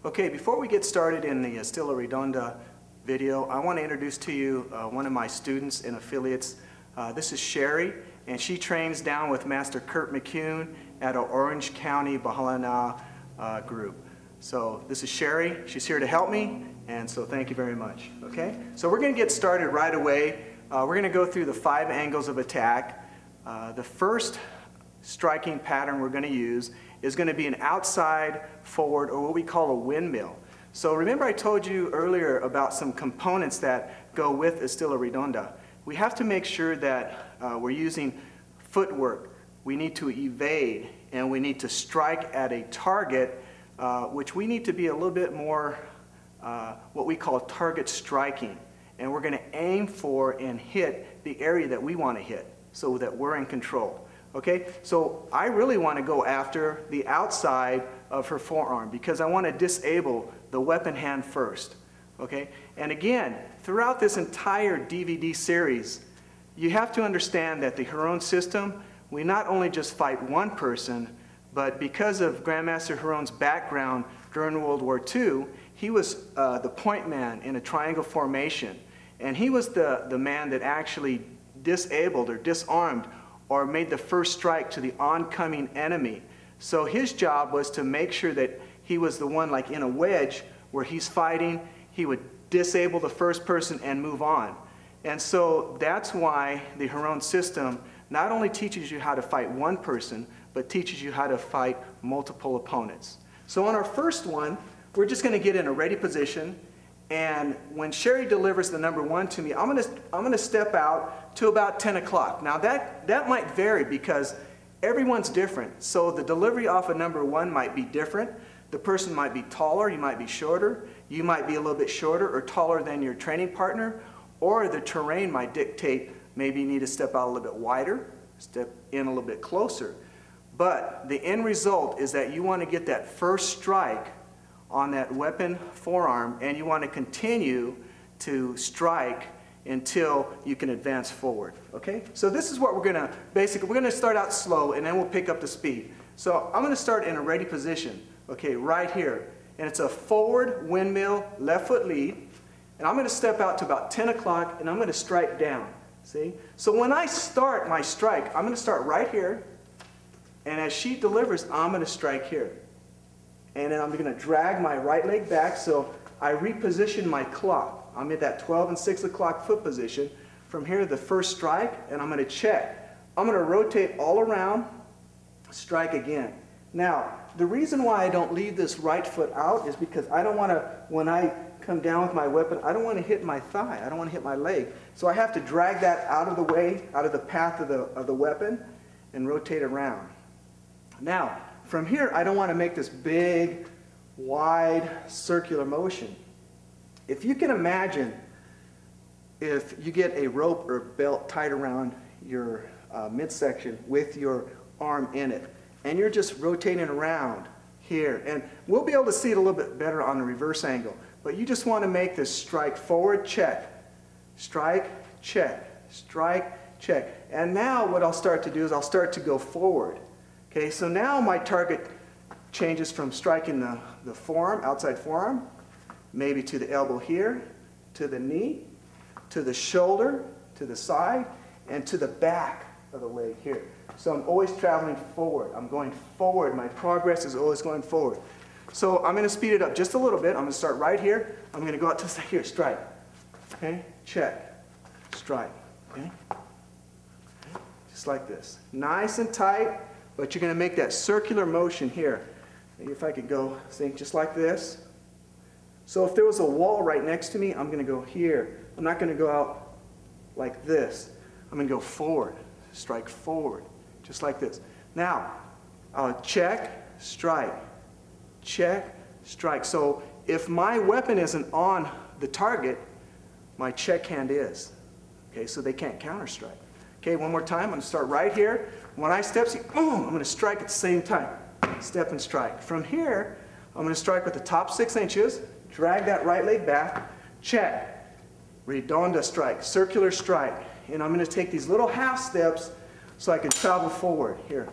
Okay, before we get started in the ESTILO REDONDA video, I want to introduce to you one of my students and affiliates. This is Sherry, and she trains down with Master Kurt McCune at our Orange County Bahalana group. So this is Sherry. She's here to help me, and so thank you very much. Okay, so we're going to get started right away. We're going to go through the 5 angles of attack. The first striking pattern we're going to use is going to be an outside forward, or what we call a windmill. So remember I told you earlier about some components that go with ESTILO REDONDA. We have to make sure that we're using footwork. We need to evade, and we need to strike at a target, which we need to be a little bit more what we call target striking. And we're going to aim for and hit the area that we want to hit so that we're in control. Okay, so I really want to go after the outside of her forearm because I want to disable the weapon hand first. Okay, and again, throughout this entire DVD series, you have to understand that the Giron system, we not only just fight one person, but because of Grandmaster Giron's background during World War II, he was the point man in a triangle formation. And he was the man that actually disabled or disarmed or made the first strike to the oncoming enemy. So his job was to make sure that he was the one, like in a wedge where he's fighting, he would disable the first person and move on. And so that's why the Giron system not only teaches you how to fight one person, but teaches you how to fight multiple opponents. So on our first one, we're just going to get in a ready position, and when Sherry delivers the number 1 to me, I'm going to step out to about 10 o'clock. Now that might vary because everyone's different. So the delivery off of number 1 might be different. The person might be taller, you might be shorter, you might be a little bit shorter or taller than your training partner, or the terrain might dictate maybe you need to step out a little bit wider, step in a little bit closer. But the end result is that you want to get that first strike on that weapon forearm, and you want to continue to strike until you can advance forward. Okay? So this is what we're going to, basically, we're going to start out slow and then we'll pick up the speed. So I'm going to start in a ready position, okay, right here. And it's a forward windmill, left foot lead. And I'm going to step out to about 10 o'clock and I'm going to strike down. See? So when I start my strike, I'm going to start right here. And as she delivers, I'm going to strike here. And then I'm going to drag my right leg back so I reposition my clock. I'm at that 12 and 6 o'clock foot position. From here, the first strike, and I'm going to check. I'm going to rotate all around, strike again. Now, the reason why I don't leave this right foot out is because I don't want to, when I come down with my weapon, I don't want to hit my thigh. I don't want to hit my leg. So I have to drag that out of the way, out of the path of the weapon, and rotate around. Now, from here, I don't want to make this big, wide, circular motion. If you can imagine if you get a rope or belt tied around your midsection with your arm in it, and you're just rotating around here, and we'll be able to see it a little bit better on the reverse angle, but you just want to make this strike forward, check, strike, check, strike, check. And now what I'll start to do is I'll start to go forward. Okay, so now my target changes from striking the forearm, outside forearm, maybe to the elbow here, to the knee, to the shoulder, to the side, and to the back of the leg here. So I'm always traveling forward. I'm going forward. My progress is always going forward. So I'm going to speed it up just a little bit. I'm going to start right here. I'm going to go out to here, strike. Okay, check, strike. Okay, just like this. Nice and tight. But you're going to make that circular motion here. Maybe if I could go, think just like this. So if there was a wall right next to me, I'm going to go here. I'm not going to go out like this. I'm going to go forward, strike forward, just like this. Now, check, strike, check, strike. So if my weapon isn't on the target, my check hand is. Okay, so they can't counter strike. Okay, one more time. I'm going to start right here. When I step, see, boom, I'm going to strike at the same time. Step and strike. From here, I'm going to strike with the top 6 inches, drag that right leg back, check, redonda strike, circular strike. And I'm going to take these little half steps so I can travel forward. Here,